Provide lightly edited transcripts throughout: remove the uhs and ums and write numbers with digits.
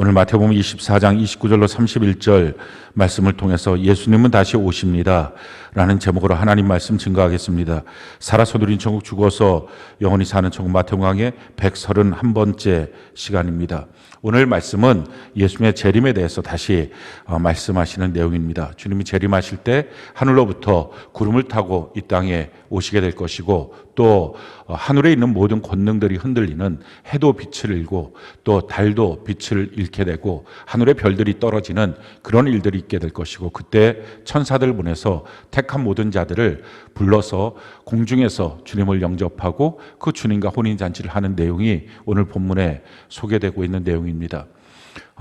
오늘 마태복음 24장 29절로 31절 말씀을 통해서 예수님은 다시 오십니다 라는 제목으로 하나님 말씀 증거하겠습니다. 살아서 누린 천국, 죽어서 영원히 사는 천국, 마태복음 강의 131번째 시간입니다. 오늘 말씀은 예수님의 재림에 대해서 다시 말씀하시는 내용입니다. 주님이 재림하실 때 하늘로부터 구름을 타고 이 땅에 오시게 될 것이고, 또 하늘에 있는 모든 권능들이 흔들리는 해도 빛을 잃고 또 달도 빛을 잃게 되고 하늘의 별들이 떨어지는 그런 일들이 있게 될 것이고, 그때 천사들 보내서 택한 모든 자들을 불러서 공중에서 주님을 영접하고 그 주님과 혼인잔치를 하는 내용이 오늘 본문에 소개되고 있는 내용입니다.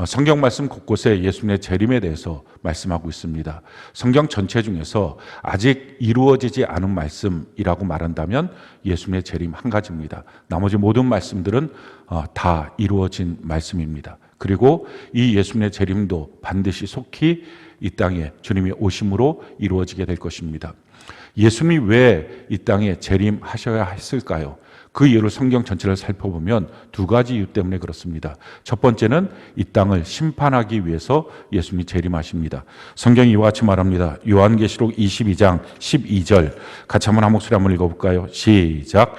성경 말씀 곳곳에 예수님의 재림에 대해서 말씀하고 있습니다. 성경 전체 중에서 아직 이루어지지 않은 말씀이라고 말한다면 예수님의 재림 한 가지입니다. 나머지 모든 말씀들은 다 이루어진 말씀입니다. 그리고 이 예수님의 재림도 반드시 속히 이 땅에 주님이 오심으로 이루어지게 될 것입니다. 예수님이 왜 이 땅에 재림하셔야 했을까요? 그 이유를 성경 전체를 살펴보면 두 가지 이유 때문에 그렇습니다. 첫 번째는 이 땅을 심판하기 위해서 예수님이 재림하십니다. 성경이 이와 같이 말합니다. 요한계시록 22장 12절 같이 한번 한 목소리 한번 읽어볼까요? 시작.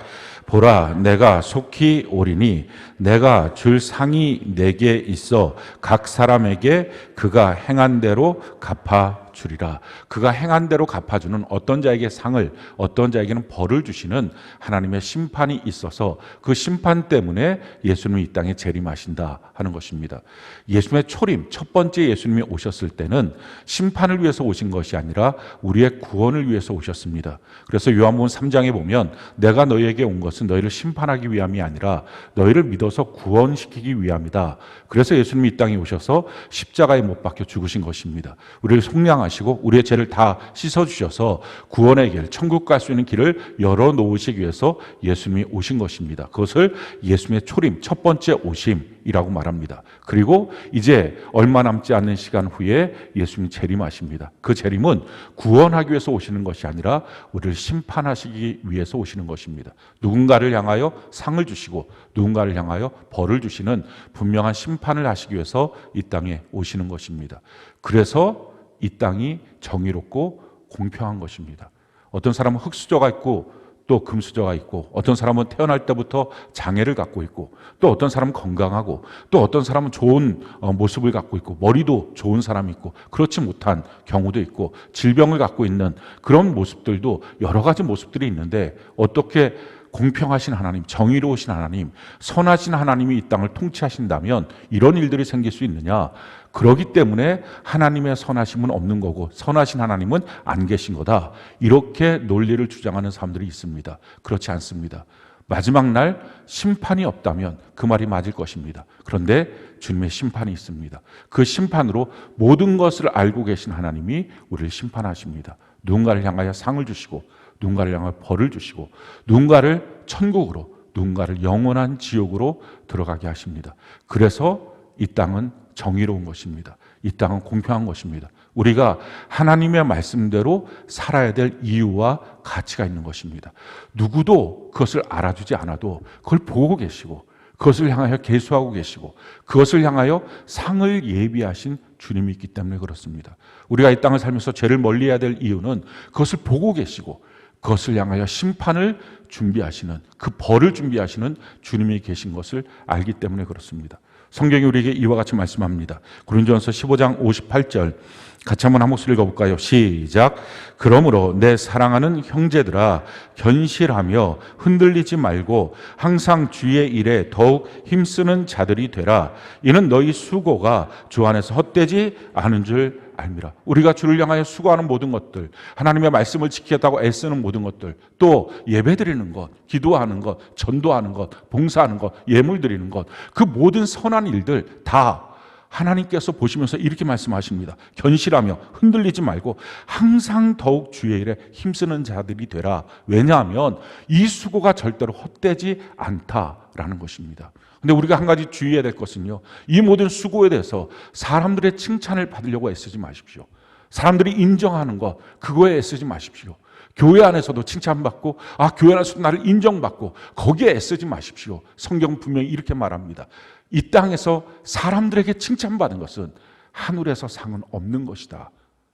보라, 내가 속히 오리니 내가 줄 상이 내게 있어 각 사람에게 그가 행한 대로 갚아 주리라. 그가 행한 대로 갚아주는, 어떤 자에게 상을, 어떤 자에게는 벌을 주시는 하나님의 심판이 있어서 그 심판 때문에 예수님이 이 땅에 재림하신다 하는 것입니다. 예수님의 초림, 첫 번째 예수님이 오셨을 때는 심판을 위해서 오신 것이 아니라 우리의 구원을 위해서 오셨습니다. 그래서 요한복음 3장에 보면 내가 너희에게 온 것은 너희를 심판하기 위함이 아니라 너희를 믿어서 구원시키기 위함이다. 그래서 예수님이 이 땅에 오셔서 십자가에 못 박혀 죽으신 것입니다. 우리를 속량하시고 우리의 죄를 다 씻어주셔서 구원의 길, 천국 갈 수 있는 길을 열어놓으시기 위해서 예수님이 오신 것입니다. 그것을 예수님의 초림, 첫 번째 오심이라고 말합니다. 그리고 이제 얼마 남지 않는 시간 후에 예수님이 재림하십니다. 그 재림은 구원하기 위해서 오시는 것이 아니라 우리를 심판하시기 위해서 오시는 것입니다. 누군가를 향하여 상을 주시고 누군가를 향하여 벌을 주시는 분명한 심판을 하시기 위해서 이 땅에 오시는 것입니다. 그래서 이 땅이 정의롭고 공평한 것입니다. 어떤 사람은 흙수저가 있고 또 금수저가 있고, 어떤 사람은 태어날 때부터 장애를 갖고 있고, 또 어떤 사람은 건강하고, 또 어떤 사람은 좋은 모습을 갖고 있고, 머리도 좋은 사람이 있고, 그렇지 못한 경우도 있고, 질병을 갖고 있는 그런 모습들도 여러 가지 모습들이 있는데, 어떻게 공평하신 하나님, 정의로우신 하나님, 선하신 하나님이 이 땅을 통치하신다면 이런 일들이 생길 수 있느냐? 그렇기 때문에 하나님의 선하심은 없는 거고 선하신 하나님은 안 계신 거다. 이렇게 논리를 주장하는 사람들이 있습니다. 그렇지 않습니다. 마지막 날 심판이 없다면 그 말이 맞을 것입니다. 그런데 주님의 심판이 있습니다. 그 심판으로 모든 것을 알고 계신 하나님이 우리를 심판하십니다. 누군가를 향하여 상을 주시고, 누군가를 향하여 벌을 주시고, 누군가를 천국으로, 누군가를 영원한 지옥으로 들어가게 하십니다. 그래서 이 땅은 정의로운 것입니다. 이 땅은 공평한 것입니다. 우리가 하나님의 말씀대로 살아야 될 이유와 가치가 있는 것입니다. 누구도 그것을 알아주지 않아도 그걸 보고 계시고, 그것을 향하여 계수하고 계시고, 그것을 향하여 상을 예비하신 주님이 있기 때문에 그렇습니다. 우리가 이 땅을 살면서 죄를 멀리해야 될 이유는 그것을 보고 계시고 그것을 향하여 심판을 준비하시는, 그 벌을 준비하시는 주님이 계신 것을 알기 때문에 그렇습니다. 성경이 우리에게 이와 같이 말씀합니다. 고린도전서 15장 58절 같이 한번 한 목소리 읽어볼까요? 시작. 그러므로 내 사랑하는 형제들아, 견실하며 흔들리지 말고 항상 주의 일에 더욱 힘쓰는 자들이 되라. 이는 너희 수고가 주 안에서 헛되지 않은 줄 알미라. 우리가 주를 향하여 수고하는 모든 것들, 하나님의 말씀을 지키겠다고 애쓰는 모든 것들, 또 예배드리는 것, 기도하는 것, 전도하는 것, 봉사하는 것, 예물 드리는 것, 그 모든 선한 일들 다 하나님께서 보시면서 이렇게 말씀하십니다. 견실하며 흔들리지 말고 항상 더욱 주의 일에 힘쓰는 자들이 되라. 왜냐하면 이 수고가 절대로 헛되지 않다라는 것입니다. 근데 우리가 한 가지 주의해야 될 것은요, 이 모든 수고에 대해서 사람들의 칭찬을 받으려고 애쓰지 마십시오. 사람들이 인정하는 것, 그거에 애쓰지 마십시오. 교회 안에서도 칭찬받고, 교회 안에서도 나를 인정받고, 거기에 애쓰지 마십시오. 성경 분명히 이렇게 말합니다. 이 땅에서 사람들에게 칭찬받는 것은 하늘에서 상은 없는 것이다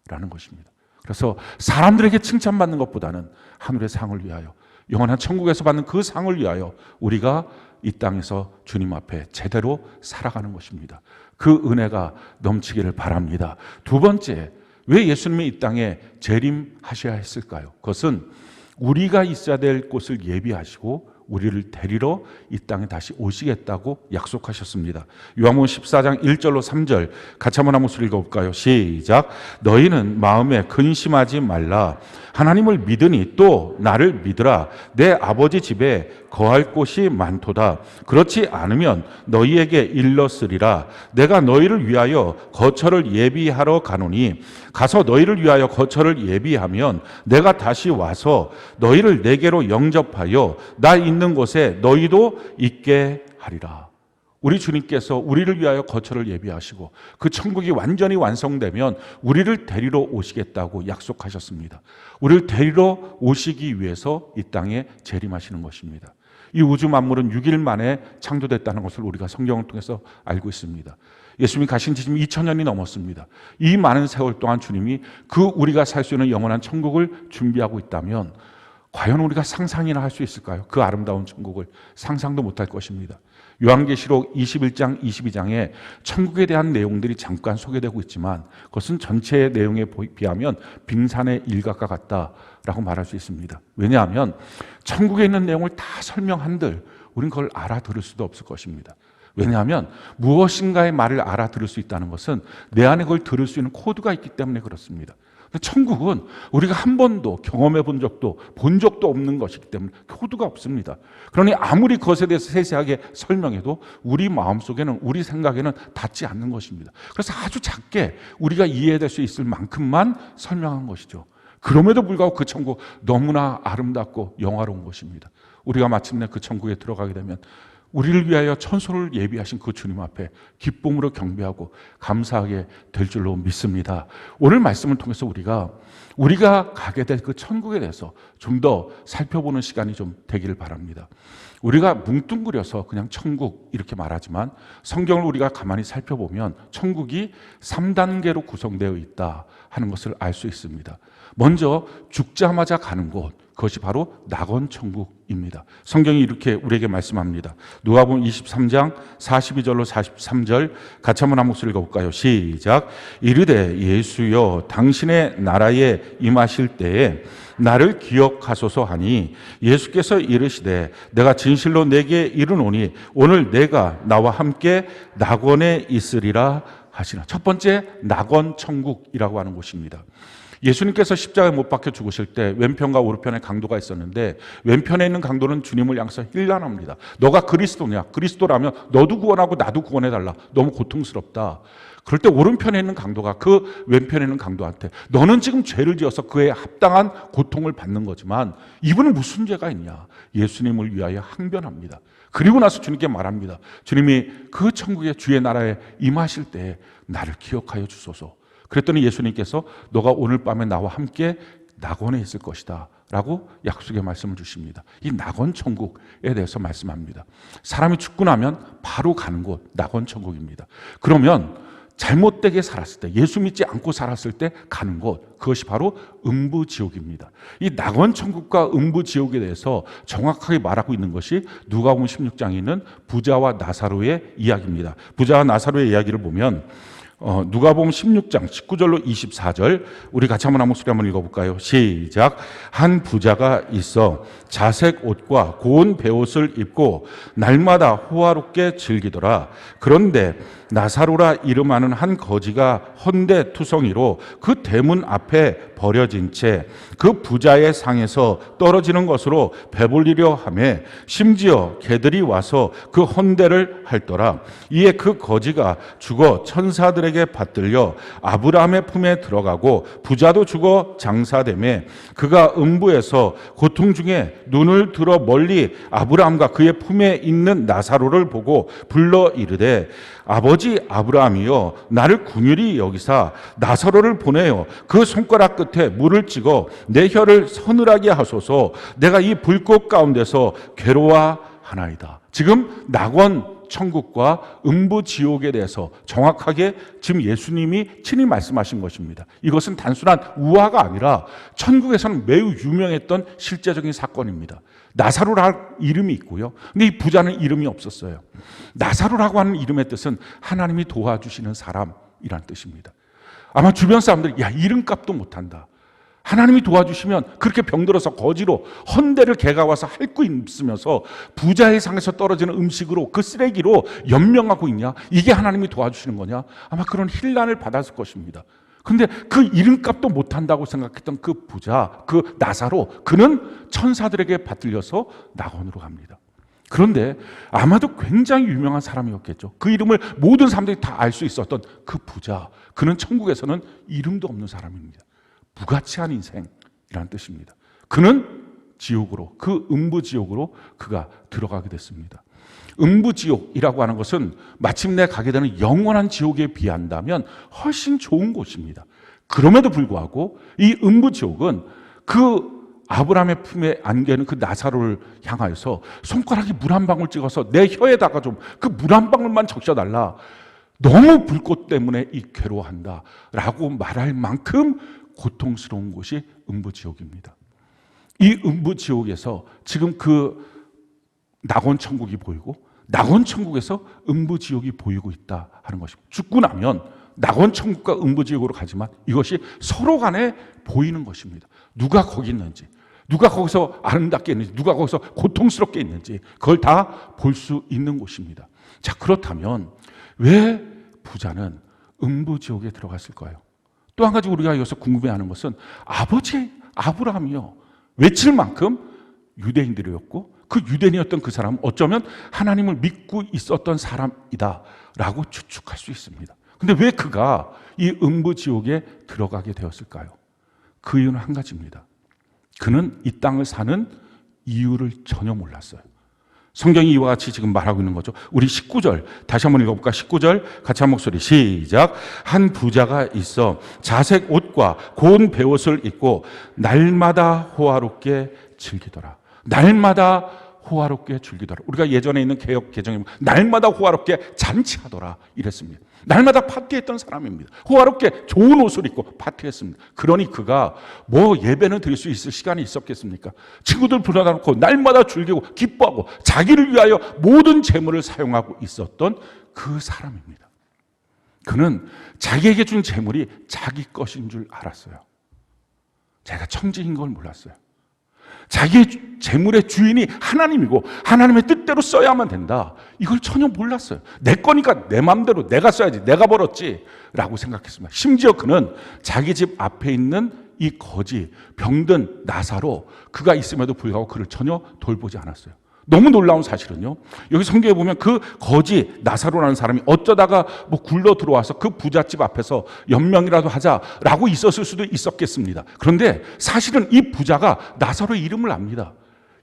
라는 것입니다. 그래서 사람들에게 칭찬받는 것보다는 하늘의 상을 위하여, 영원한 천국에서 받는 그 상을 위하여 우리가 이 땅에서 주님 앞에 제대로 살아가는 것입니다. 그 은혜가 넘치기를 바랍니다. 두 번째, 왜 예수님이 이 땅에 재림하셔야 했을까요? 그것은 우리가 있어야 될 곳을 예비하시고 우리를 데리러 이 땅에 다시 오시겠다고 약속하셨습니다. 요한복음 14장 1절로 3절 같이 한번 목소리 읽어볼까요? 시작. 너희는 마음에 근심하지 말라. 하나님을 믿으니 또 나를 믿으라. 내 아버지 집에 거할 곳이 많도다. 그렇지 않으면 너희에게 일렀으리라. 내가 너희를 위하여 거처를 예비하러 가노니 가서 너희를 위하여 거처를 예비하면 내가 다시 와서 너희를 내게로 영접하여 나 있는 곳에 너희도 있게 하리라. 우리 주님께서 우리를 위하여 거처를 예비하시고 그 천국이 완전히 완성되면 우리를 데리러 오시겠다고 약속하셨습니다. 우리를 데리러 오시기 위해서 이 땅에 재림하시는 것입니다. 이 우주 만물은 6일 만에 창조됐다는 것을 우리가 성경을 통해서 알고 있습니다. 예수님이 가신 지 지금 2000년이 넘었습니다. 이 많은 세월 동안 주님이 그 우리가 살 수 있는 영원한 천국을 준비하고 있다면 과연 우리가 상상이나 할 수 있을까요? 그 아름다운 천국을 상상도 못할 것입니다. 요한계시록 21장, 22장에 천국에 대한 내용들이 잠깐 소개되고 있지만 그것은 전체의 내용에 비하면 빙산의 일각과 같다라고 말할 수 있습니다. 왜냐하면 천국에 있는 내용을 다 설명한들 우리는 그걸 알아들을 수도 없을 것입니다. 왜냐하면 무엇인가의 말을 알아들을 수 있다는 것은 내 안에 그걸 들을 수 있는 코드가 있기 때문에 그렇습니다. 천국은 우리가 한 번도 경험해 본 적도 없는 것이기 때문에 코드가 없습니다. 그러니 아무리 그것에 대해서 세세하게 설명해도 우리 마음속에는, 우리 생각에는 닿지 않는 것입니다. 그래서 아주 작게 우리가 이해될 수 있을 만큼만 설명한 것이죠. 그럼에도 불구하고 그 천국 너무나 아름답고 영화로운 것입니다. 우리가 마침내 그 천국에 들어가게 되면 우리를 위하여 천소를 예비하신 그 주님 앞에 기쁨으로 경배하고 감사하게 될 줄로 믿습니다. 오늘 말씀을 통해서 우리가 가게 될 그 천국에 대해서 좀 더 살펴보는 시간이 좀 되기를 바랍니다. 우리가 뭉뚱그려서 그냥 천국 이렇게 말하지만 성경을 우리가 가만히 살펴보면 천국이 3단계로 구성되어 있다 하는 것을 알 수 있습니다. 먼저 죽자마자 가는 곳, 그것이 바로 낙원천국입니다. 성경이 이렇게 우리에게 말씀합니다. 누가복음 23장 42절로 43절 같이 한번 한 목소리 읽어볼까요? 시작. 이르되 예수여 당신의 나라에 임하실 때에 나를 기억하소서 하니 예수께서 이르시되 내가 진실로 내게 이르노니 오늘 내가 나와 함께 낙원에 있으리라 하시나. 첫 번째 낙원천국이라고 하는 곳입니다. 예수님께서 십자가에 못 박혀 죽으실 때 왼편과 오른편에 강도가 있었는데 왼편에 있는 강도는 주님을 향해서 힐난합니다. 너가 그리스도냐? 그리스도라면 너도 구원하고 나도 구원해달라. 너무 고통스럽다. 그럴 때 오른편에 있는 강도가 그 왼편에 있는 강도한테 너는 지금 죄를 지어서 그에 합당한 고통을 받는 거지만 이분은 무슨 죄가 있냐? 예수님을 위하여 항변합니다. 그리고 나서 주님께 말합니다. 주님이 그 천국의 주의 나라에 임하실 때 나를 기억하여 주소서. 그랬더니 예수님께서 너가 오늘 밤에 나와 함께 낙원에 있을 것이다 라고 약속의 말씀을 주십니다. 이 낙원천국에 대해서 말씀합니다. 사람이 죽고 나면 바로 가는 곳 낙원천국입니다. 그러면 잘못되게 살았을 때, 예수 믿지 않고 살았을 때 가는 곳, 그것이 바로 음부지옥입니다. 이 낙원천국과 음부지옥에 대해서 정확하게 말하고 있는 것이 누가복음 16장에 있는 부자와 나사로의 이야기입니다. 부자와 나사로의 이야기를 보면 누가복음 16장 19절로 24절 우리 같이 한번 한 목소리 한번 읽어볼까요? 시작. 한 부자가 있어 자색 옷과 고운 베옷을 입고 날마다 호화롭게 즐기더라. 그런데 나사로라 이름하는 한 거지가 헌데투성이로 그 대문 앞에 버려진 채 그 부자의 상에서 떨어지는 것으로 배불리려 하며 심지어 개들이 와서 그 헌데를 핥더라. 이에 그 거지가 죽어 천사들에게 받들려 아브라함의 품에 들어가고 부자도 죽어 장사되매 그가 음부에서 고통 중에 눈을 들어 멀리 아브라함과 그의 품에 있는 나사로를 보고 불러 이르되 아버지 아브라함이여 나를 긍휼히 여기사 나사로를 보내어 그 손가락 끝에 물을 찍어 내 혀를 서늘하게 하소서. 내가 이 불꽃 가운데서 괴로워하나이다. 지금 낙원 천국과 음부 지옥에 대해서 정확하게 지금 예수님이 친히 말씀하신 것입니다. 이것은 단순한 우화가 아니라 천국에서는 매우 유명했던 실제적인 사건입니다. 나사로라는 이름이 있고요. 근데 이 부자는 이름이 없었어요. 나사로라고 하는 이름의 뜻은 하나님이 도와주시는 사람이라는 뜻입니다. 아마 주변 사람들이 야, 이름값도 못한다. 하나님이 도와주시면 그렇게 병들어서 거지로 헌대를 개가 와서 핥고 있으면서 부자의 상에서 떨어지는 음식으로 그 쓰레기로 연명하고 있냐? 이게 하나님이 도와주시는 거냐? 아마 그런 힐난을 받았을 것입니다. 근데 그 이름값도 못한다고 생각했던 그 부자, 그 나사로, 그는 천사들에게 받들려서 낙원으로 갑니다. 그런데 아마도 굉장히 유명한 사람이었겠죠. 그 이름을 모든 사람들이 다 알 수 있었던 그 부자, 그는 천국에서는 이름도 없는 사람입니다. 부가치한 인생이라는 뜻입니다. 그는 지옥으로, 그 음부지옥으로 그가 들어가게 됐습니다. 음부지옥이라고 하는 것은 마침내 가게 되는 영원한 지옥에 비한다면 훨씬 좋은 곳입니다. 그럼에도 불구하고 이 음부지옥은 그 아브라함의 품에 안겨 있는 그 나사로를 향하여서 손가락에 물 한 방울 찍어서 내 혀에다가 좀 그 물 한 방울만 적셔달라. 너무 불꽃 때문에 이 괴로워한다 라고 말할 만큼 고통스러운 곳이 음부지옥입니다. 이 음부지옥에서 지금 그 낙원천국이 보이고 낙원천국에서 음부지옥이 보이고 있다 하는 것입니다. 죽고 나면 낙원천국과 음부지옥으로 가지만 이것이 서로 간에 보이는 것입니다. 누가 거기 있는지, 누가 거기서 아름답게 있는지, 누가 거기서 고통스럽게 있는지 그걸 다 볼 수 있는 곳입니다. 자, 그렇다면 왜 부자는 음부지옥에 들어갔을까요? 또 한 가지 우리가 여기서 궁금해하는 것은 아버지 아브라함이요, 외칠 만큼 유대인들이었고 그 유대인이었던 그 사람은 어쩌면 하나님을 믿고 있었던 사람이다 라고 추측할 수 있습니다. 근데 왜 그가 이 음부지옥에 들어가게 되었을까요? 그 이유는 한 가지입니다. 그는 이 땅을 사는 이유를 전혀 몰랐어요. 성경이 이와 같이 지금 말하고 있는 거죠. 우리 19절 다시 한번 읽어볼까? 19절 같이 한 목소리 시작. 한 부자가 있어 자색 옷과 고운 베옷을 입고 날마다 호화롭게 즐기더라. 날마다 호화롭게 즐기더라. 우리가 예전에 있는 개역 개정에 날마다 호화롭게 잔치하더라 이랬습니다. 날마다 파티했던 사람입니다. 호화롭게 좋은 옷을 입고 파티했습니다. 그러니 그가 뭐 예배는 드릴 수 있을 시간이 있었겠습니까? 친구들 불러다 놓고 날마다 즐기고 기뻐하고 자기를 위하여 모든 재물을 사용하고 있었던 그 사람입니다. 그는 자기에게 준 재물이 자기 것인 줄 알았어요. 자기가 청지인 걸 몰랐어요. 자기의 재물의 주인이 하나님이고 하나님의 뜻대로 써야만 된다. 이걸 전혀 몰랐어요. 내 거니까 내 마음대로 내가 써야지, 내가 벌었지 라고 생각했습니다. 심지어 그는 자기 집 앞에 있는 이 거지, 병든 나사로, 그가 있음에도 불구하고 그를 전혀 돌보지 않았어요. 너무 놀라운 사실은요, 여기 성경에 보면 그 거지 나사로라는 사람이 어쩌다가 뭐 굴러 들어와서 그 부잣집 앞에서 연명이라도 하자라고 있었을 수도 있었겠습니다. 그런데 사실은 이 부자가 나사로의 이름을 압니다.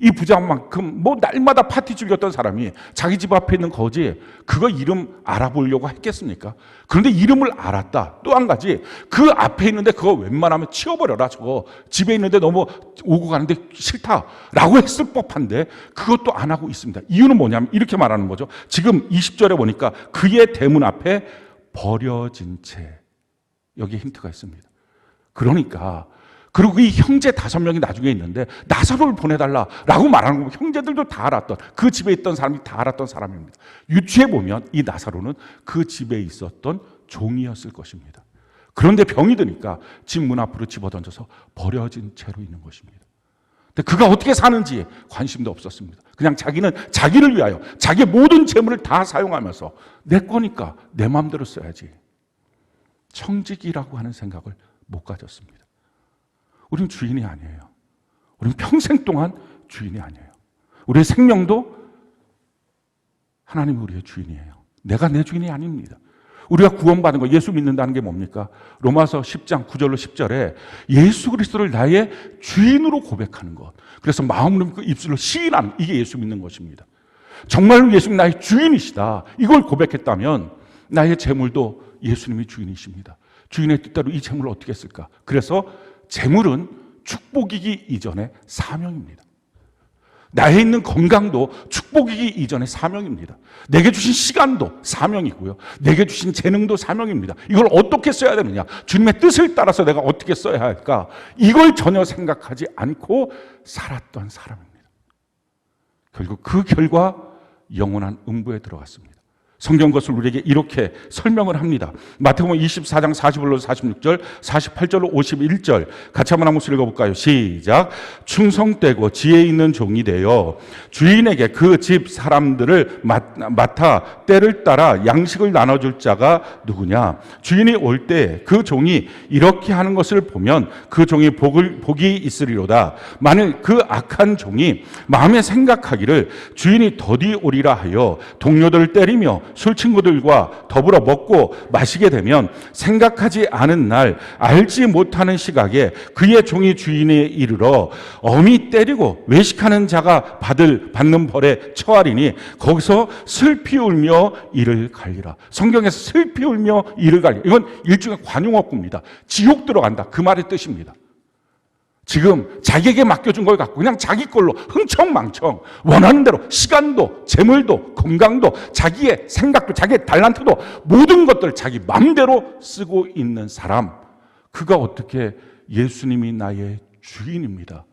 이 부자만큼 뭐 날마다 파티 즐겼던 사람이 자기 집 앞에 있는 거지 그거 이름 알아보려고 했겠습니까? 그런데 이름을 알았다. 또 한 가지, 그 앞에 있는데 그거 웬만하면 치워버려라. 저거 집에 있는데 너무 오고 가는데 싫다라고 했을 법한데 그것도 안 하고 있습니다. 이유는 뭐냐면 이렇게 말하는 거죠. 지금 20절에 보니까 그의 대문 앞에 버려진 채, 여기에 힌트가 있습니다. 그러니까 그리고 이 형제 5명이 나중에 있는데 나사로를 보내달라라고 말하는 거, 형제들도 다 알았던, 그 집에 있던 사람이 다 알았던 사람입니다. 유추해 보면 이 나사로는 그 집에 있었던 종이었을 것입니다. 그런데 병이 드니까 집 문 앞으로 집어던져서 버려진 채로 있는 것입니다. 근데 그가 어떻게 사는지 관심도 없었습니다. 그냥 자기는 자기를 위하여 자기의 모든 재물을 다 사용하면서 내 거니까 내 마음대로 써야지, 청지기라고 하는 생각을 못 가졌습니다. 우리는 주인이 아니에요. 우리는 평생 동안 주인이 아니에요. 우리의 생명도 하나님이 우리의 주인이에요. 내가 내 주인이 아닙니다. 우리가 구원받은 거, 예수 믿는다는 게 뭡니까? 로마서 10장 9절로 10절에 예수 그리스도를 나의 주인으로 고백하는 것, 그래서 마음으로 믿고 입술로 시인하는, 이게 예수 믿는 것입니다. 정말로 예수님 나의 주인이시다, 이걸 고백했다면 나의 재물도 예수님이 주인이십니다. 주인의 뜻대로 이 재물을 어떻게 쓸까? 그래서 재물은 축복이기 이전에 사명입니다. 나에 있는 건강도 축복이기 이전에 사명입니다. 내게 주신 시간도 사명이고요. 내게 주신 재능도 사명입니다. 이걸 어떻게 써야 되느냐? 주님의 뜻을 따라서 내가 어떻게 써야 할까? 이걸 전혀 생각하지 않고 살았던 사람입니다. 결국 그 결과 영원한 음부에 들어갔습니다. 성경 것을 우리에게 이렇게 설명을 합니다. 마태복음 24장 45절로 46절, 48절로 51절 같이 한번 읽어볼까요? 시작. 충성되고 지혜 있는 종이 되어 주인에게 그 집 사람들을 맡아 때를 따라 양식을 나눠줄 자가 누구냐? 주인이 올 때 그 종이 이렇게 하는 것을 보면 그 종이 복이 있으리로다. 만일 그 악한 종이 마음에 생각하기를 주인이 더디 오리라 하여 동료들을 때리며 술 친구들과 더불어 먹고 마시게 되면 생각하지 않은 날 알지 못하는 시각에 그의 종이 주인에 이르러 엄히 때리고 외식하는 자가 받는 벌에 처하리니 거기서 슬피 울며 이를 갈리라. 성경에서 슬피 울며 이를 갈리라. 이건 일종의 관용어구입니다. 지옥 들어간다. 그 말의 뜻입니다. 지금 자기에게 맡겨준 걸 갖고 그냥 자기 걸로 흥청망청 원하는 대로 시간도 재물도 건강도 자기의 생각도 자기의 달란트도 모든 것들 자기 마음대로 쓰고 있는 사람, 그가 어떻게 예수님이 나의 주인입니다,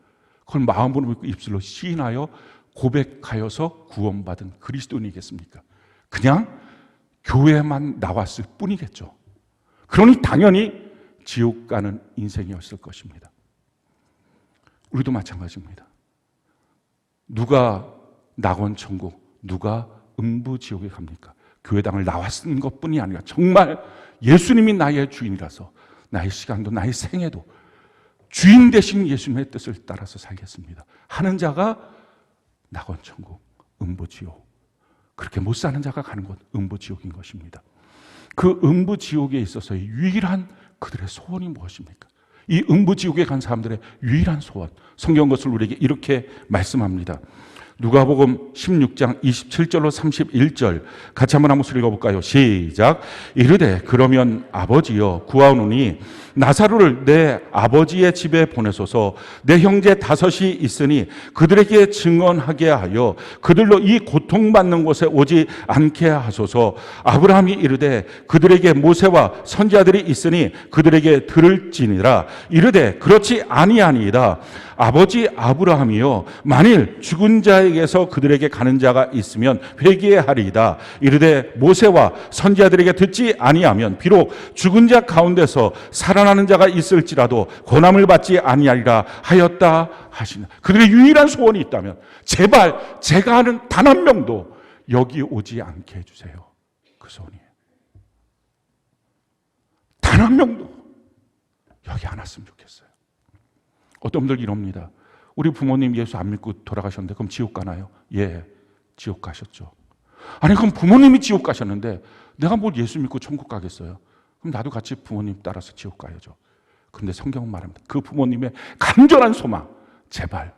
그걸 마음으로 믿고 입술로 시인하여 고백하여서 구원받은 그리스도인이겠습니까? 그냥 교회만 나왔을 뿐이겠죠. 그러니 당연히 지옥 가는 인생이었을 것입니다. 우리도 마찬가지입니다. 누가 낙원 천국, 누가 음부 지옥에 갑니까? 교회당을 나왔은 것뿐이 아니라 정말 예수님이 나의 주인이라서 나의 시간도 나의 생애도 주인 되신 예수님의 뜻을 따라서 살겠습니다 하는 자가 낙원 천국, 음부 지옥. 그렇게 못 사는 자가 가는 곳 음부 지옥인 것입니다. 그 음부 지옥에 있어서의 유일한 그들의 소원이 무엇입니까? 이 음부지옥에 간 사람들의 유일한 소원, 성경 것을 우리에게 이렇게 말씀합니다. 누가복음 16장 27절로 31절 같이 한번 읽어볼까요? 시작. 이르되 그러면 아버지여 구하오노니 나사로를 내 아버지의 집에 보내소서. 내 형제 5이 있으니 그들에게 증언하게 하여 그들로 이 고통받는 곳에 오지 않게 하소서. 아브라함이 이르되 그들에게 모세와 선지자들이 있으니 그들에게 들을지니라. 이르되 그렇지 아니하니이다. 아버지 아브라함이여 만일 죽은 자에게서 그들에게 가는 자가 있으면 회개하리이다. 이르되 모세와 선지자들에게 듣지 아니하면 비록 죽은 자 가운데서 살아나는 자가 있을지라도 권함을 받지 아니하리라 하였다 하시나. 그들의 유일한 소원이 있다면 제발 제가 아는 단 한 명도 여기 오지 않게 해주세요. 그 소원이에요. 단 한 명도 여기 안 왔으면 좋겠어요. 어떤 분들 이럽니다. 우리 부모님 예수 안 믿고 돌아가셨는데 그럼 지옥 가나요? 예, 지옥 가셨죠. 아니 그럼 부모님이 지옥 가셨는데 내가 뭘 예수 믿고 천국 가겠어요? 그럼 나도 같이 부모님 따라서 지옥 가야죠. 그런데 성경은 말합니다. 그 부모님의 간절한 소망, 제발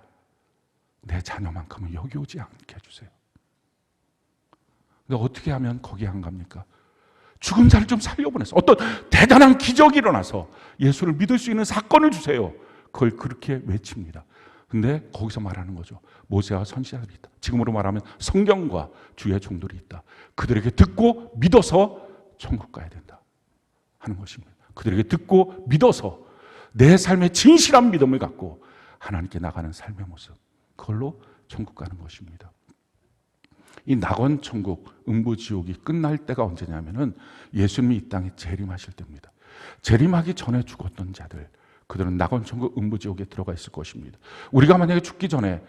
내 자녀만큼은 여기 오지 않게 해주세요. 근데 어떻게 하면 거기 안 갑니까? 죽은 자를 좀 살려보내서 어떤 대단한 기적이 일어나서 예수를 믿을 수 있는 사건을 주세요. 그걸 그렇게 외칩니다. 근데 거기서 말하는 거죠. 모세와 선지자들이 있다. 지금으로 말하면 성경과 주의 종들이 있다. 그들에게 듣고 믿어서 천국 가야 된다 하는 것입니다. 그들에게 듣고 믿어서 내 삶의 진실한 믿음을 갖고 하나님께 나가는 삶의 모습, 그걸로 천국 가는 것입니다. 이 낙원 천국, 음부 지옥이 끝날 때가 언제냐면은 예수님이 이 땅에 재림하실 때입니다. 재림하기 전에 죽었던 자들, 그들은 낙원 천국, 음부 지옥에 들어가 있을 것입니다. 우리가 만약에 죽기 전에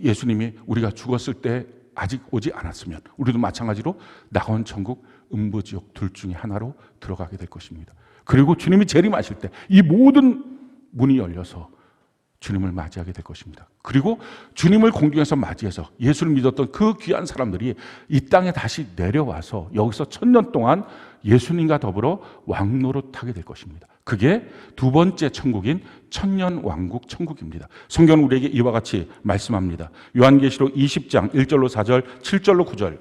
예수님이 우리가 죽었을 때 아직 오지 않았으면 우리도 마찬가지로 낙원 천국, 음부 지옥 둘 중에 하나로 들어가게 될 것입니다. 그리고 주님이 재림하실 때 이 모든 문이 열려서 주님을 맞이하게 될 것입니다. 그리고 주님을 공중에서 맞이해서 예수를 믿었던 그 귀한 사람들이 이 땅에 다시 내려와서 여기서 1000년 동안 예수님과 더불어 왕노릇하게 될 것입니다. 그게 두 번째 천국인 천년왕국 천국입니다. 성경은 우리에게 이와 같이 말씀합니다. 요한계시록 20장 1절로 4절, 7절로 9절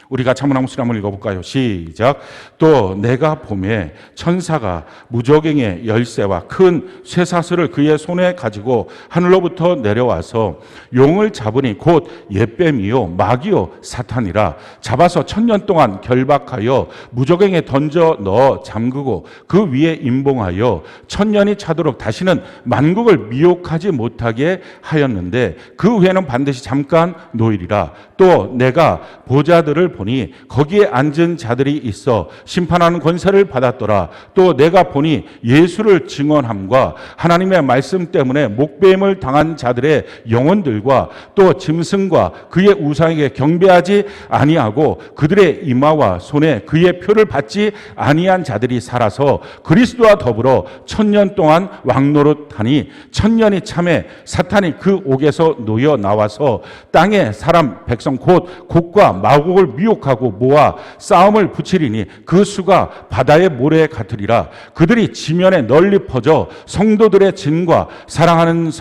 우리가 차문화 목소리 한번 읽어볼까요? 시작. 또 내가 보매 천사가 무저갱의 열쇠와 큰 쇠사슬을 그의 손에 가지고 하늘로부터 내려와서 용을 잡으니 곧 옓뱀이요 마귀요 사탄이라. 잡아서 1000년 동안 결박하여 무저갱에 던져 넣어 잠그고 그 위에 임봉하여 1000년이 차도록 다시는 만국을 미혹하지 못하게 하였는데 그 후에는 반드시 잠깐 노일이라. 또 내가 보좌들을 보니 거기에 앉은 자들이 있어 심판하는 권세를 받았더라. 또 내가 보니 예수를 증언함과 하나님의 말씀 때문에 목배임을 당한 자들의 영혼들과 또 짐승과 그의 우상에게 경배하지 아니하고 그들의 이마와 손에 그의 표를 받지 아니한 자들이 살아서 그리스도와 더불어 1000년 동안 왕노릇하니 1000년이 참에 사탄이 그 옥에서 놓여 나와서 땅에 사람 백성 곧 곡과 마곡을 미혹하고 모아 싸움을 붙이리니 그 수가 바다의 모래 같으리라. 그들이 지면에 널리 퍼져 성도들의 진과 사랑하는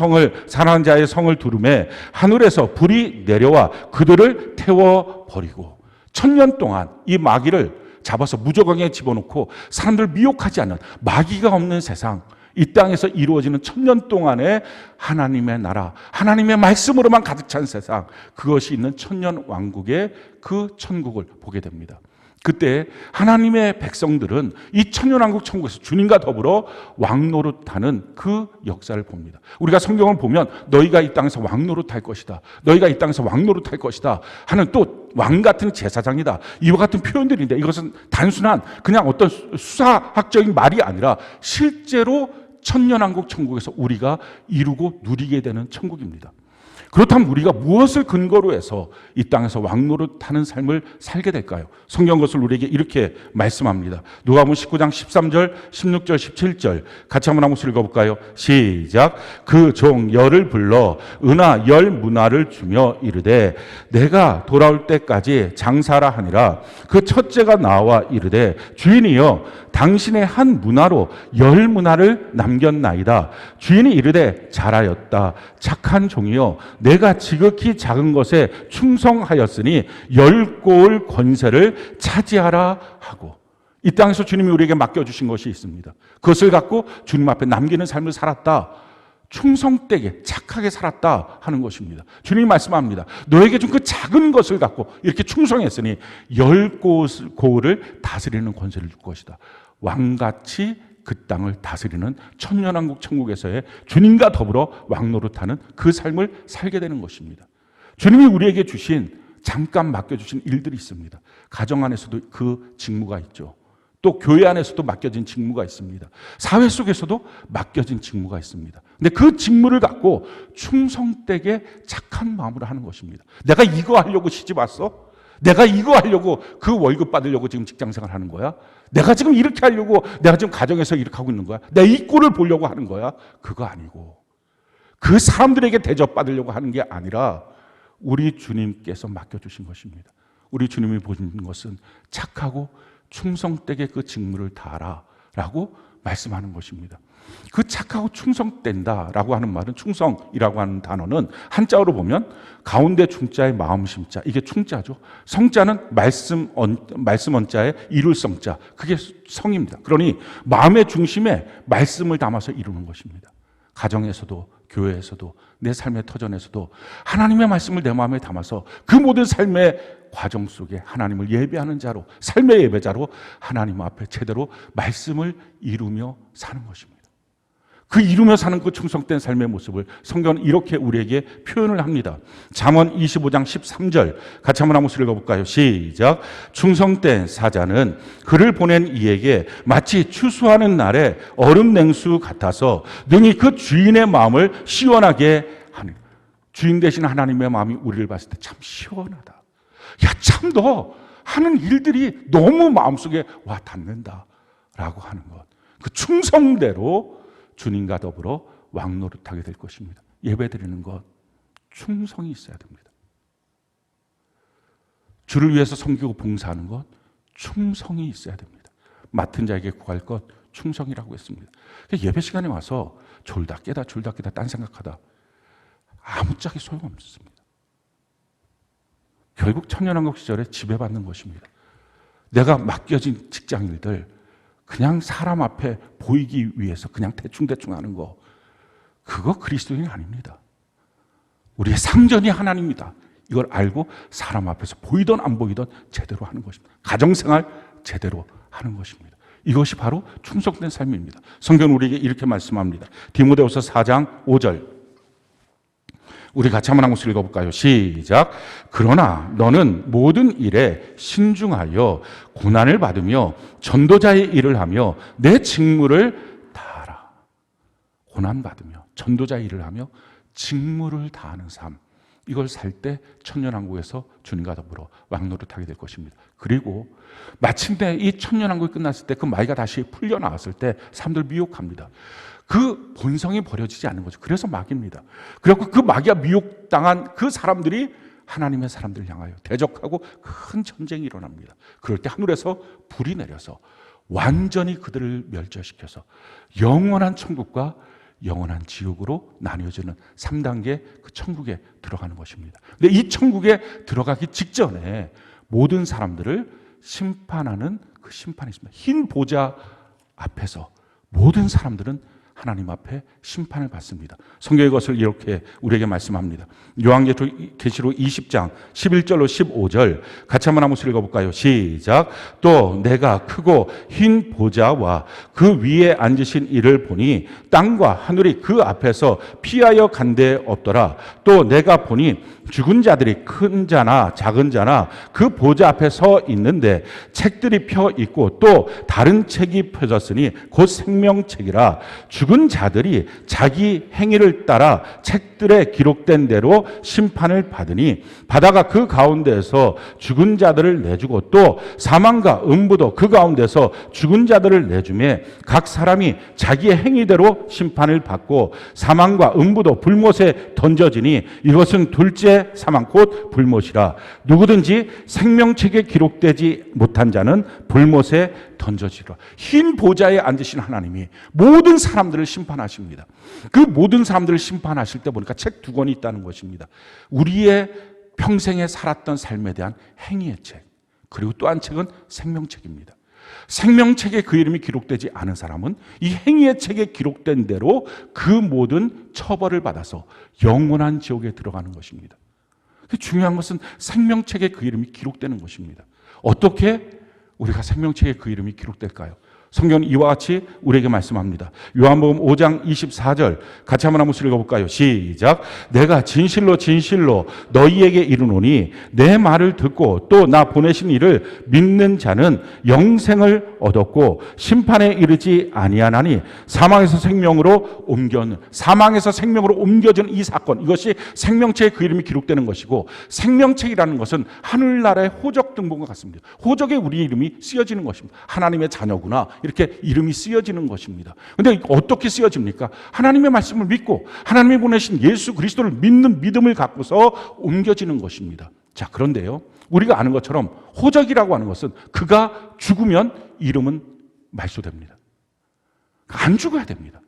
자의 성을 두르매 하늘에서 불이 내려와 그들을 태워버리고. 1000년 동안 이 마귀를 잡아서 무저강에 집어넣고 사람들 미혹하지 않는 마귀가 없는 세상, 이 땅에서 이루어지는 1000년 동안의 하나님의 나라, 하나님의 말씀으로만 가득 찬 세상, 그것이 있는 천년 왕국의 그 천국을 보게 됩니다. 그때 하나님의 백성들은 이 천년왕국 천국에서 주님과 더불어 왕노릇하는 그 역사를 봅니다. 우리가 성경을 보면 너희가 이 땅에서 왕노릇할 것이다, 너희가 이 땅에서 왕노릇할 것이다 하는 또 왕 같은 제사장이다, 이와 같은 표현들인데 이것은 단순한 그냥 어떤 수사학적인 말이 아니라 실제로 천년왕국 천국에서 우리가 이루고 누리게 되는 천국입니다. 그렇다면 우리가 무엇을 근거로 해서 이 땅에서 왕노릇하는 삶을 살게 될까요? 성경 것을 우리에게 이렇게 말씀합니다. 누가복음 19장 13절, 16절, 17절 같이 한번 읽어볼까요? 시작. 그 종 열을 불러 은하 10문화를 주며 이르되 내가 돌아올 때까지 장사라 하니라. 그 첫째가 나와 이르되 주인이여 당신의 한 문화로 10문화를 남겼나이다. 주인이 이르되 잘하였다. 착한 종이여 내가 지극히 작은 것에 충성하였으니 10고을 권세를 차지하라 하고. 이 땅에서 주님이 우리에게 맡겨주신 것이 있습니다. 그것을 갖고 주님 앞에 남기는 삶을 살았다, 충성되게 착하게 살았다 하는 것입니다. 주님이 말씀합니다. 너에게 준 그 작은 것을 갖고 이렇게 충성했으니 10고을을 다스리는 권세를 줄 것이다. 왕같이 그 땅을 다스리는 천년왕국 천국에서의 주님과 더불어 왕노릇하는 그 삶을 살게 되는 것입니다. 주님이 우리에게 주신, 잠깐 맡겨주신 일들이 있습니다. 가정 안에서도 그 직무가 있죠. 또 교회 안에서도 맡겨진 직무가 있습니다. 사회 속에서도 맡겨진 직무가 있습니다. 근데 그 직무를 갖고 충성되게 착한 마음으로 하는 것입니다. 내가 이거 하려고 시집 왔어? 내가 이거 하려고 그 월급 받으려고 지금 직장생활 하는 거야? 내가 지금 이렇게 하려고 내가 지금 가정에서 이렇게 하고 있는 거야? 내 이 꼴을 보려고 하는 거야? 그거 아니고 그 사람들에게 대접받으려고 하는 게 아니라 우리 주님께서 맡겨주신 것입니다. 우리 주님이 보신 것은 착하고 충성되게 그 직무를 다하라 라고 말씀하는 것입니다. 그 착하고 충성된다라고 하는 말은, 충성이라고 하는 단어는 한자어로 보면 가운데 중자에 마음 심자, 이게 충자죠. 성자는 말씀 원자에 이룰 성자, 그게 성입니다. 그러니 마음의 중심에 말씀을 담아서 이루는 것입니다. 가정에서도 교회에서도 내 삶의 터전에서도 하나님의 말씀을 내 마음에 담아서 그 모든 삶의 과정 속에 하나님을 예배하는 자로, 삶의 예배자로 하나님 앞에 제대로 말씀을 이루며 사는 것입니다. 그 이루며 사는 그 충성된 삶의 모습을 성경은 이렇게 우리에게 표현을 합니다. 잠언 25장 13절 같이 한번 읽어볼까요? 시작. 충성된 사자는 그를 보낸 이에게 마치 추수하는 날에 얼음 냉수 같아서 능히 그 주인의 마음을 시원하게 하는. 주인 되신 하나님의 마음이 우리를 봤을 때 참 시원하다. 야, 참 너 하는 일들이 너무 마음속에 와 닿는다라고 하는 것. 그 충성대로 주님과 더불어 왕노릇하게 될 것입니다. 예배드리는 것, 충성이 있어야 됩니다. 주를 위해서 섬기고 봉사하는 것, 충성이 있어야 됩니다. 맡은 자에게 구할 것, 충성이라고 했습니다. 예배 시간에 와서 졸다 깨다 딴 생각하다 아무짝에 소용없습니다. 결국 천년왕국 시절에 지배받는 것입니다. 내가 맡겨진 직장일들 그냥 사람 앞에 보이기 위해서 그냥 대충대충 하는 거, 그거 그리스도인이 아닙니다. 우리의 상전이 하나님이다. 이걸 알고 사람 앞에서 보이든 안 보이든 제대로 하는 것입니다. 가정생활 제대로 하는 것입니다. 이것이 바로 충성된 삶입니다. 성경은 우리에게 이렇게 말씀합니다. 디모데후서 4장 5절, 우리 같이 한번 읽어볼까요? 시작. 그러나 너는 모든 일에 신중하여 고난을 받으며 전도자의 일을 하며 내 직무를 다하라. 고난받으며 전도자의 일을 하며 직무를 다하는 삶, 이걸 살 때 천년왕국에서 주님과 더불어 왕노릇하게 될 것입니다. 그리고 마침내 이 천년왕국이 끝났을 때 그 마귀가 다시 풀려나왔을 때 사람들 미혹합니다. 그 본성이 버려지지 않는 거죠. 그래서 마귀입니다. 그리고 그 마귀가 미혹당한 그 사람들이 하나님의 사람들을 향하여 대적하고 큰 전쟁이 일어납니다. 그럴 때 하늘에서 불이 내려서 완전히 그들을 멸절시켜서 영원한 천국과 영원한 지옥으로 나뉘어지는 3단계 그 천국에 들어가는 것입니다. 근데 이 천국에 들어가기 직전에 모든 사람들을 심판하는 그 심판이 있습니다. 흰 보좌 앞에서 모든 사람들은 하나님 앞에 심판을 받습니다. 성경의 것을 이렇게 우리에게 말씀합니다. 요한계시록 20장 11절로 15절 같이 한번 읽어볼까요? 시작. 또 내가 크고 흰 보좌와 그 위에 앉으신 이를 보니 땅과 하늘이 그 앞에서 피하여 간 데 없더라. 또 내가 보니 죽은 자들이 큰 자나 작은 자나 그 보좌 앞에 서 있는데 책들이 펴 있고 또 다른 책이 펴졌으니 곧 생명책이라. 죽은 자들이 자기 행위를 따라 책들에 기록된 대로 심판을 받으니 바다가 그 가운데에서 죽은 자들을 내주고 또 사망과 음부도 그 가운데서 죽은 자들을 내주매 각 사람이 자기의 행위대로 심판을 받고 사망과 음부도 불못에 던져지니 이것은 둘째 사망 곧 불못이라. 누구든지 생명책에 기록되지 못한 자는 불못에 던져지라. 흰 보좌에 앉으신 하나님이 모든 사람들을 심판하십니다. 그 모든 사람들을 심판하실 때 보니까 책 2권이 있다는 것입니다. 우리의 평생에 살았던 삶에 대한 행위의 책, 그리고 또 한 책은 생명책입니다. 생명책에 그 이름이 기록되지 않은 사람은 이 행위의 책에 기록된 대로 그 모든 처벌을 받아서 영원한 지옥에 들어가는 것입니다. 중요한 것은 생명책에 그 이름이 기록되는 것입니다. 어떻게 우리가 생명책에 그 이름이 기록될까요? 성경은 이와 같이 우리에게 말씀합니다. 요한복음 5장 24절 같이 한번 읽어볼까요? 시작. 내가 진실로 진실로 너희에게 이르노니 내 말을 듣고 또 나 보내신 이를 믿는 자는 영생을 얻었고 심판에 이르지 아니하나니 사망에서 생명으로 옮겨진 이 사건, 이것이 생명책에 그 이름이 기록되는 것이고, 생명책이라는 것은 하늘나라의 호적 등본과 같습니다. 호적에 우리 이름이 쓰여지는 것입니다. 하나님의 자녀구나, 이렇게 이름이 쓰여지는 것입니다. 그런데 어떻게 쓰여집니까? 하나님의 말씀을 믿고 하나님이 보내신 예수 그리스도를 믿는 믿음을 갖고서 옮겨지는 것입니다. 자, 그런데요, 우리가 아는 것처럼 호적이라고 하는 것은 그가 죽으면 이름은 말소됩니다. 안 죽어야 됩니다.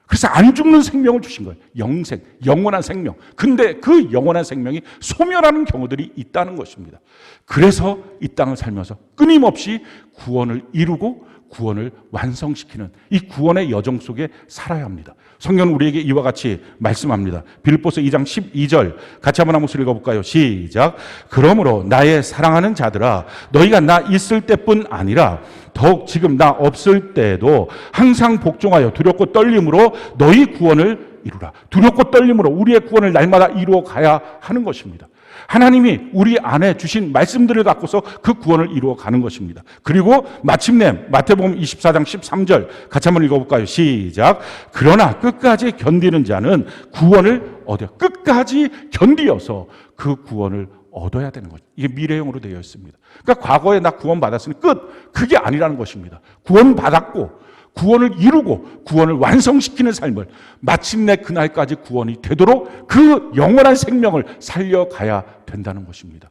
그래서 안 죽는 생명을 주신 거예요. 영생, 영원한 생명. 근데 그 영원한 생명이 소멸하는 경우들이 있다는 것입니다. 그래서 이 땅을 살면서 끊임없이 구원을 이루고 구원을 완성시키는 이 구원의 여정 속에 살아야 합니다. 성경은 우리에게 이와 같이 말씀합니다. 빌립보서 2장 12절 같이 한번 읽어볼까요? 시작. 그러므로 나의 사랑하는 자들아, 너희가 나 있을 때뿐 아니라 더욱 지금 나 없을 때에도 항상 복종하여 두렵고 떨림으로 너희 구원을 이루라. 두렵고 떨림으로 우리의 구원을 날마다 이루어 가야 하는 것입니다. 하나님이 우리 안에 주신 말씀들을 갖고서 그 구원을 이루어 가는 것입니다. 그리고 마침내 마태복음 24장 13절 같이 한번 읽어볼까요? 시작. 그러나 끝까지 견디는 자는 구원을 얻어요. 끝까지 견디어서 그 구원을 얻어야 되는 거죠. 이게 미래형으로 되어 있습니다. 그러니까 과거에 나 구원 받았으니 끝, 그게 아니라는 것입니다. 구원 받았고 구원을 이루고 구원을 완성시키는 삶을 마침내 그날까지 구원이 되도록 그 영원한 생명을 살려가야 된다는 것입니다.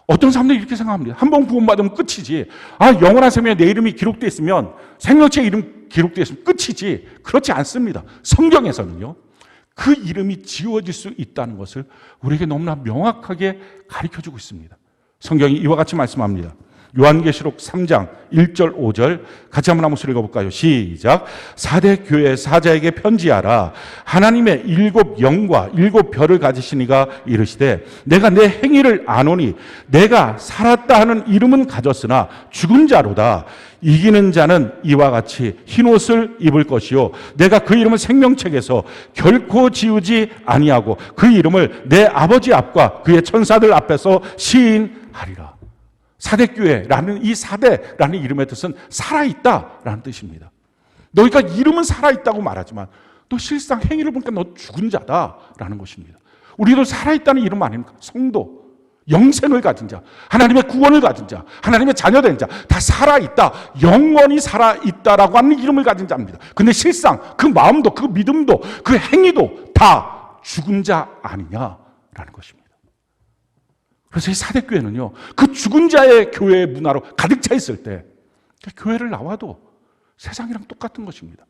어떤 사람들이 이렇게 생각합니다. 한 번 구원받으면 끝이지. 영원한 생명에 내 이름이 기록되어 있으면, 생명책에 이름 기록되어 있으면 끝이지. 그렇지 않습니다. 성경에서는요, 그 이름이 지어질 수 있다는 것을 우리에게 너무나 명확하게 가르쳐주고 있습니다. 성경이 이와 같이 말씀합니다. 요한계시록 3장 1절 5절 같이 한번 한번 읽어볼까요? 시작. 4대 교회 사자에게 편지하라. 하나님의 7 영과 7 별을 가지신 이가 이르시되 내가 내 행위를 아노니 내가 살았다 하는 이름은 가졌으나 죽은 자로다. 이기는 자는 이와 같이 흰옷을 입을 것이요 내가 그 이름을 생명책에서 결코 지우지 아니하고 그 이름을 내 아버지 앞과 그의 천사들 앞에서 시인하리라. 사대교회라는 이 사대라는 이름의 뜻은 살아있다라는 뜻입니다. 너희가 이름은 살아있다고 말하지만 너 실상 행위를 보니까 너 죽은 자다라는 것입니다. 우리도 살아있다는 이름 아닙니까? 성도, 영생을 가진 자, 하나님의 구원을 가진 자, 하나님의 자녀된 자, 다 살아있다, 영원히 살아있다라고 하는 이름을 가진 자입니다. 근데 실상 그 마음도 그 믿음도 그 행위도 다 죽은 자 아니냐라는 것입니다. 그래서 이 사대교회는요, 그 죽은 자의 교회의 문화로 가득 차 있을 때 교회를 나와도 세상이랑 똑같은 것입니다.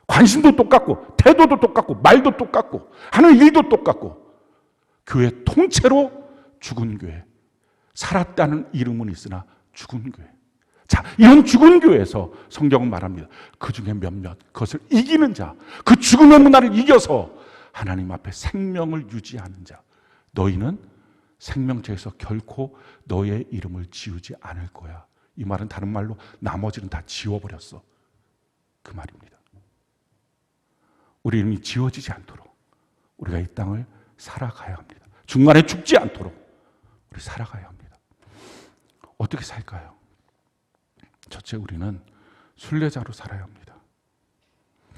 관심도 똑같고 태도도 똑같고 말도 똑같고 하는 일도 똑같고 교회 통째로 죽은 교회, 살았다는 이름은 있으나 죽은 교회. 자, 이런 죽은 교회에서 성경은 말합니다. 그 중에 몇몇, 그것을 이기는 자, 그 죽음의 문화를 이겨서 하나님 앞에 생명을 유지하는 자, 너희는 생명책에서 결코 너의 이름을 지우지 않을 거야. 이 말은 다른 말로 나머지는 다 지워버렸어. 그 말입니다. 우리 이름이 지워지지 않도록 우리가 이 땅을 살아가야 합니다. 중간에 죽지 않도록 우리 살아가야 합니다. 어떻게 살까요? 첫째, 우리는 순례자로 살아야 합니다.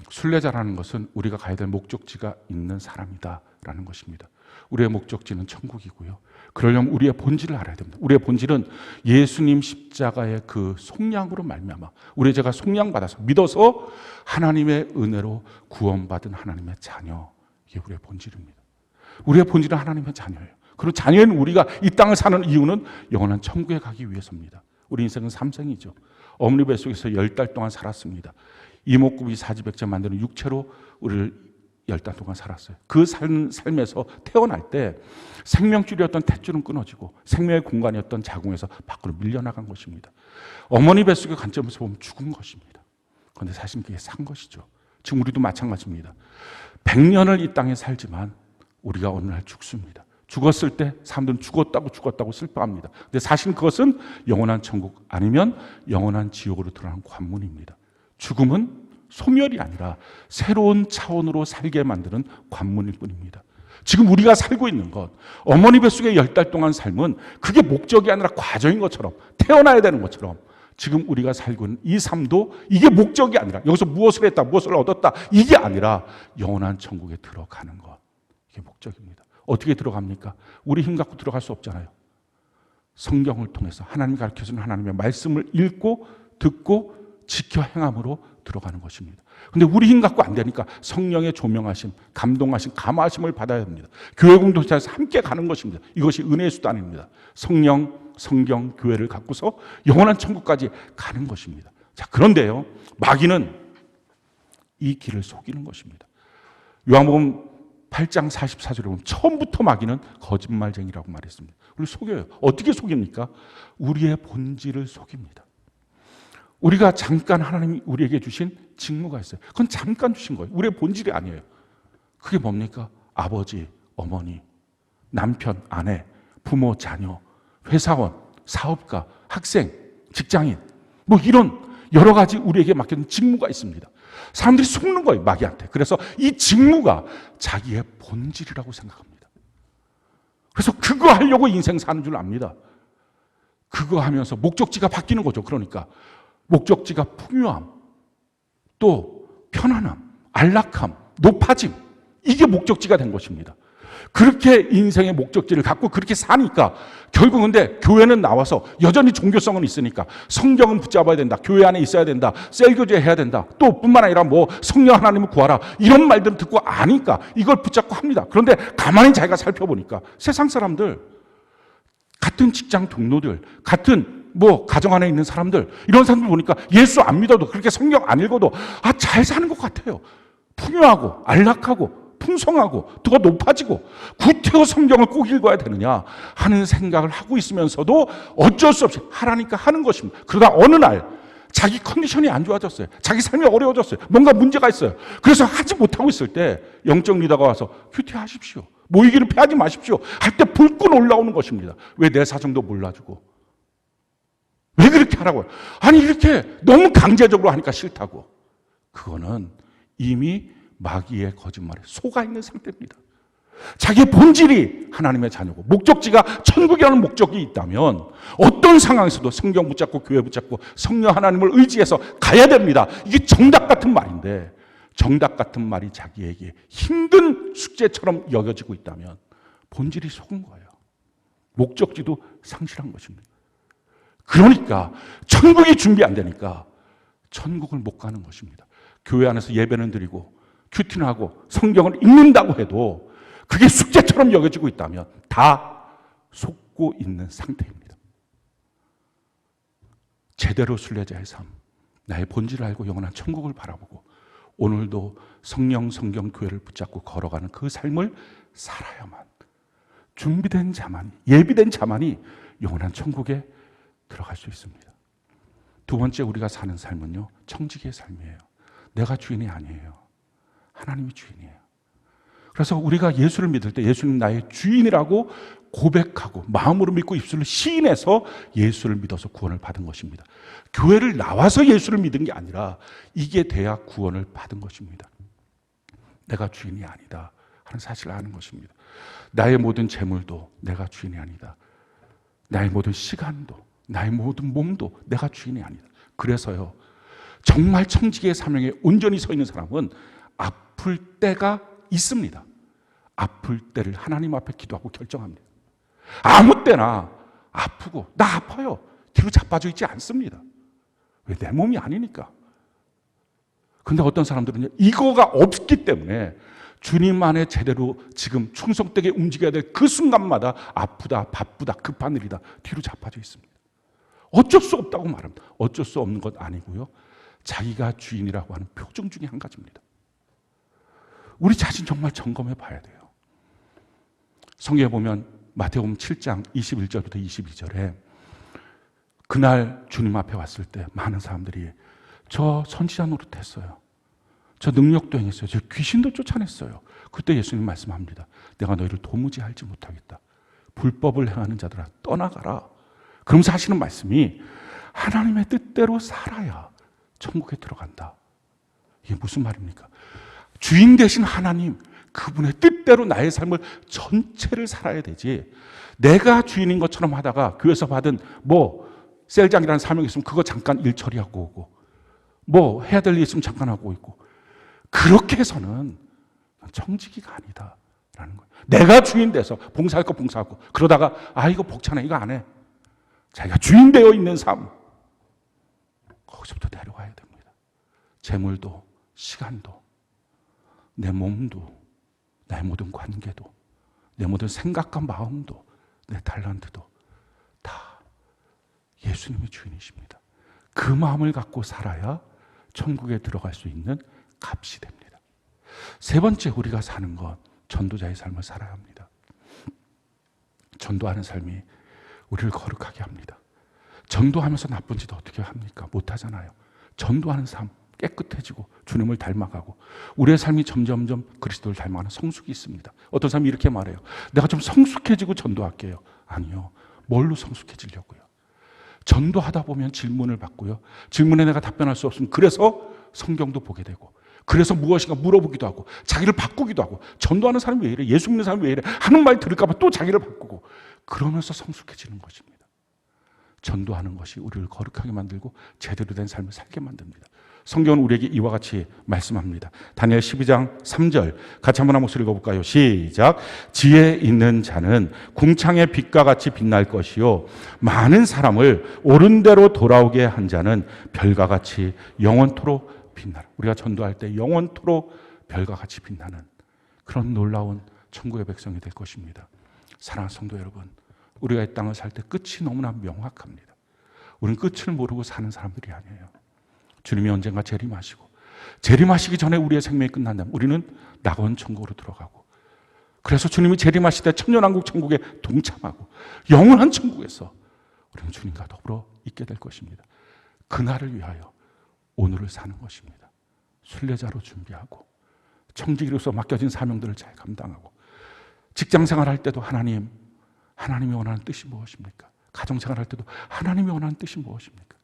순례자라는 것은 우리가 가야 될 목적지가 있는 사람이다라는 것입니다. 우리의 목적지는 천국이고요. 그러려면 우리의 본질을 알아야 됩니다. 우리의 본질은 예수님 십자가의 그 속량으로 말미암아 우리의 죄가 속량받아서 믿어서 하나님의 은혜로 구원받은 하나님의 자녀, 이게 우리의 본질입니다. 우리의 본질은 하나님의 자녀예요. 그리고 자녀인 우리가 이 땅을 사는 이유는 영원한 천국에 가기 위해서입니다. 우리 인생은 3생이죠. 어머니 뱃속에서 10달 동안 살았습니다. 이목구비 사지백제 만드는 육체로 우리를 10달 동안 살았어요. 그 삶에서 태어날 때 생명줄이었던 탯줄은 끊어지고 생명의 공간이었던 자궁에서 밖으로 밀려나간 것입니다. 어머니 뱃속의 관점에서 보면 죽은 것입니다. 그런데 사실 그게 산 것이죠. 지금 우리도 마찬가지입니다. 100년을 이 땅에 살지만 우리가 어느 날 죽습니다. 죽었을 때 사람들은 죽었다고 슬퍼합니다. 근데 사실 그것은 영원한 천국 아니면 영원한 지옥으로 들어가는 관문입니다. 죽음은 소멸이 아니라 새로운 차원으로 살게 만드는 관문일 뿐입니다. 지금 우리가 살고 있는 것, 어머니 뱃속에 10달 동안 삶은 그게 목적이 아니라 과정인 것처럼, 태어나야 되는 것처럼 지금 우리가 살고 있는 이 삶도 이게 목적이 아니라 여기서 무엇을 했다, 무엇을 얻었다, 이게 아니라 영원한 천국에 들어가는 것, 이게 목적입니다. 어떻게 들어갑니까? 우리 힘 갖고 들어갈 수 없잖아요. 성경을 통해서 하나님이 가르쳐주는 하나님의 말씀을 읽고 듣고 지켜 행함으로 들어가는 것입니다. 근데 우리 힘 갖고 안 되니까 성령의 조명하심, 감동하심, 감화하심을 받아야 합니다. 교회 공동체에서 함께 가는 것입니다. 이것이 은혜의 수단입니다. 성령, 성경, 교회를 갖고서 영원한 천국까지 가는 것입니다. 자, 그런데요, 마귀는 이 길을 속이는 것입니다. 요한복음 8장 44절에 보면 처음부터 마귀는 거짓말쟁이라고 말했습니다. 우리를 속여요. 어떻게 속입니까? 우리의 본질을 속입니다. 우리가 잠깐 하나님이 우리에게 주신 직무가 있어요. 그건 잠깐 주신 거예요. 우리의 본질이 아니에요. 그게 뭡니까? 아버지, 어머니, 남편, 아내, 부모, 자녀, 회사원, 사업가, 학생, 직장인, 뭐 이런 여러 가지 우리에게 맡겨진 직무가 있습니다. 사람들이 속는 거예요, 마귀한테. 그래서 이 직무가 자기의 본질이라고 생각합니다. 그래서 그거 하려고 인생 사는 줄 압니다. 그거 하면서 목적지가 바뀌는 거죠. 그러니까 목적지가 풍요함, 또 편안함, 안락함, 높아짐, 이게 목적지가 된 것입니다. 그렇게 인생의 목적지를 갖고 그렇게 사니까 결국 근데 교회는 나와서 여전히 종교성은 있으니까 성경은 붙잡아야 된다, 교회 안에 있어야 된다, 셀교제 해야 된다, 또 뿐만 아니라 뭐 성령 하나님을 구하라, 이런 말들을 듣고 아니까 이걸 붙잡고 합니다. 그런데 가만히 자기가 살펴보니까 세상 사람들, 같은 직장 동료들, 같은 뭐 가정 안에 있는 사람들, 이런 사람들 보니까 예수 안 믿어도 그렇게 성경 안 읽어도 잘 사는 것 같아요. 풍요하고 안락하고 풍성하고 더 높아지고 구태여 성경을 꼭 읽어야 되느냐 하는 생각을 하고 있으면서도 어쩔 수 없이 하라니까 하는 것입니다. 그러다 어느 날 자기 컨디션이 안 좋아졌어요. 자기 삶이 어려워졌어요. 뭔가 문제가 있어요. 그래서 하지 못하고 있을 때 영적 리더가 와서 큐티하십시오. 모이기를 패하지 마십시오. 할 때 불끈 올라오는 것입니다. 왜 내 사정도 몰라주고. 왜 그렇게 하라고요? 아니 이렇게 너무 강제적으로 하니까 싫다고. 그거는 이미 마귀의 거짓말에 속아 있는 상태입니다. 자기의 본질이 하나님의 자녀고 목적지가 천국이라는 목적이 있다면 어떤 상황에서도 성경 붙잡고 교회 붙잡고 성령 하나님을 의지해서 가야 됩니다. 이게 정답 같은 말인데 정답 같은 말이 자기에게 힘든 숙제처럼 여겨지고 있다면 본질이 속은 거예요. 목적지도 상실한 것입니다. 그러니까 천국이 준비 안 되니까 천국을 못 가는 것입니다. 교회 안에서 예배는 드리고 큐티는 하고 성경을 읽는다고 해도 그게 숙제처럼 여겨지고 있다면 다 속고 있는 상태입니다. 제대로 순례자의 삶, 나의 본질을 알고 영원한 천국을 바라보고 오늘도 성령, 성경, 교회를 붙잡고 걸어가는 그 삶을 살아야만 준비된 자만이, 예비된 자만이 영원한 천국에 들어갈 수 있습니다. 두 번째 우리가 사는 삶은요, 청지기의 삶이에요. 내가 주인이 아니에요. 하나님이 주인이에요. 그래서 우리가 예수를 믿을 때 예수님 나의 주인이라고 고백하고 마음으로 믿고 입술로 시인해서 예수를 믿어서 구원을 받은 것입니다. 교회를 나와서 예수를 믿은 게 아니라 이게 돼야 구원을 받은 것입니다. 내가 주인이 아니다 하는 사실을 아는 것입니다. 나의 모든 재물도 내가 주인이 아니다. 나의 모든 시간도 나의 모든 몸도 내가 주인이 아니다. 그래서요, 정말 청지기의 사명에 온전히 서 있는 사람은 아플 때가 있습니다. 아플 때를 하나님 앞에 기도하고 결정합니다. 아무 때나 아프고 나 아파요. 뒤로 자빠져 있지 않습니다. 왜? 내 몸이 아니니까. 근데 어떤 사람들은요, 이거가 없기 때문에 주님 안에 제대로 지금 충성되게 움직여야 될 그 순간마다 아프다, 바쁘다, 급한 일이다 뒤로 자빠져 있습니다. 어쩔 수 없다고 말합니다. 어쩔 수 없는 것 아니고요, 자기가 주인이라고 하는 표정 중에 한 가지입니다. 우리 자신 정말 점검해 봐야 돼요. 성경에 보면 마태복음 7장 21절부터 22절에 그날 주님 앞에 왔을 때 많은 사람들이 저 선지자 노릇했어요. 저 능력도 행했어요. 저 귀신도 쫓아냈어요. 그때 예수님 말씀합니다. 내가 너희를 도무지 알지 못하겠다. 불법을 행하는 자들아 떠나가라. 그러면서 하시는 말씀이 하나님의 뜻대로 살아야 천국에 들어간다. 이게 무슨 말입니까? 주인 되신 하나님, 그분의 뜻대로 나의 삶을 전체를 살아야 되지, 내가 주인인 것처럼 하다가 교회에서 받은 셀장이라는 사명이 있으면 그거 잠깐 일 처리하고 오고 해야 될 일 있으면 잠깐 하고 있고, 그렇게 해서는 청지기가 아니다라는 거예요. 내가 주인 돼서 봉사할 거 봉사하고 그러다가 이거 벅차네 이거 안 해. 자기가 주인 되어 있는 삶, 거기서부터 내려가야 됩니다. 재물도 시간도 내 몸도 나의 모든 관계도 내 모든 생각과 마음도 내 달란트도 다 예수님이 주인이십니다. 그 마음을 갖고 살아야 천국에 들어갈 수 있는 값이 됩니다. 세 번째 우리가 사는 것, 전도자의 삶을 살아야 합니다. 전도하는 삶이 우리를 거룩하게 합니다. 전도하면서 나쁜 짓 어떻게 합니까? 못하잖아요. 전도하는 삶, 깨끗해지고 주님을 닮아가고 우리의 삶이 점점점 그리스도를 닮아가는 성숙이 있습니다. 어떤 사람이 이렇게 말해요. 내가 좀 성숙해지고 전도할게요. 아니요. 뭘로 성숙해지려고요? 전도하다 보면 질문을 받고요. 질문에 내가 답변할 수 없으면 그래서 성경도 보게 되고 그래서 무엇인가 물어보기도 하고 자기를 바꾸기도 하고, 전도하는 사람이 왜 이래? 예수 믿는 사람이 왜 이래? 하는 말 들을까 봐 또 자기를 바꾸고 그러면서 성숙해지는 것입니다. 전도하는 것이 우리를 거룩하게 만들고 제대로 된 삶을 살게 만듭니다. 성경은 우리에게 이와 같이 말씀합니다. 다니엘 12장 3절 같이 한번 한 목소리 읽어볼까요? 시작. 지혜 있는 자는 궁창의 빛과 같이 빛날 것이요 많은 사람을 옳은 대로 돌아오게 한 자는 별과 같이 영원토록 빛나라. 우리가 전도할 때 영원토록 별과 같이 빛나는 그런 놀라운 천국의 백성이 될 것입니다. 사랑하는 성도 여러분, 우리가 이 땅을 살 때 끝이 너무나 명확합니다. 우리는 끝을 모르고 사는 사람들이 아니에요. 주님이 언젠가 재림하시고 재림하시기 전에 우리의 생명이 끝난다면 우리는 낙원 천국으로 들어가고, 그래서 주님이 재림하실 때 천년왕국 천국에 동참하고 영원한 천국에서 우리는 주님과 더불어 있게 될 것입니다. 그날을 위하여 오늘을 사는 것입니다. 순례자로 준비하고 청지기로서 맡겨진 사명들을 잘 감당하고, 직장생활할 때도 하나님이 원하는 뜻이 무엇입니까? 가정생활할 때도 하나님이 원하는 뜻이 무엇입니까?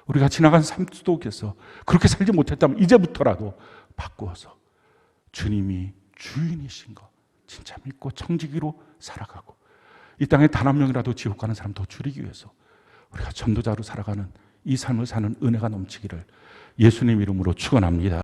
우리가 지나간 삶 속에서 그렇게 살지 못했다면 이제부터라도 바꾸어서 주님이 주인이신 거 진짜 믿고 청지기로 살아가고, 이 땅에 단 한 명이라도 지옥 가는 사람 더 줄이기 위해서 우리가 전도자로 살아가는 이 삶을 사는 은혜가 넘치기를 예수님 이름으로 축원합니다.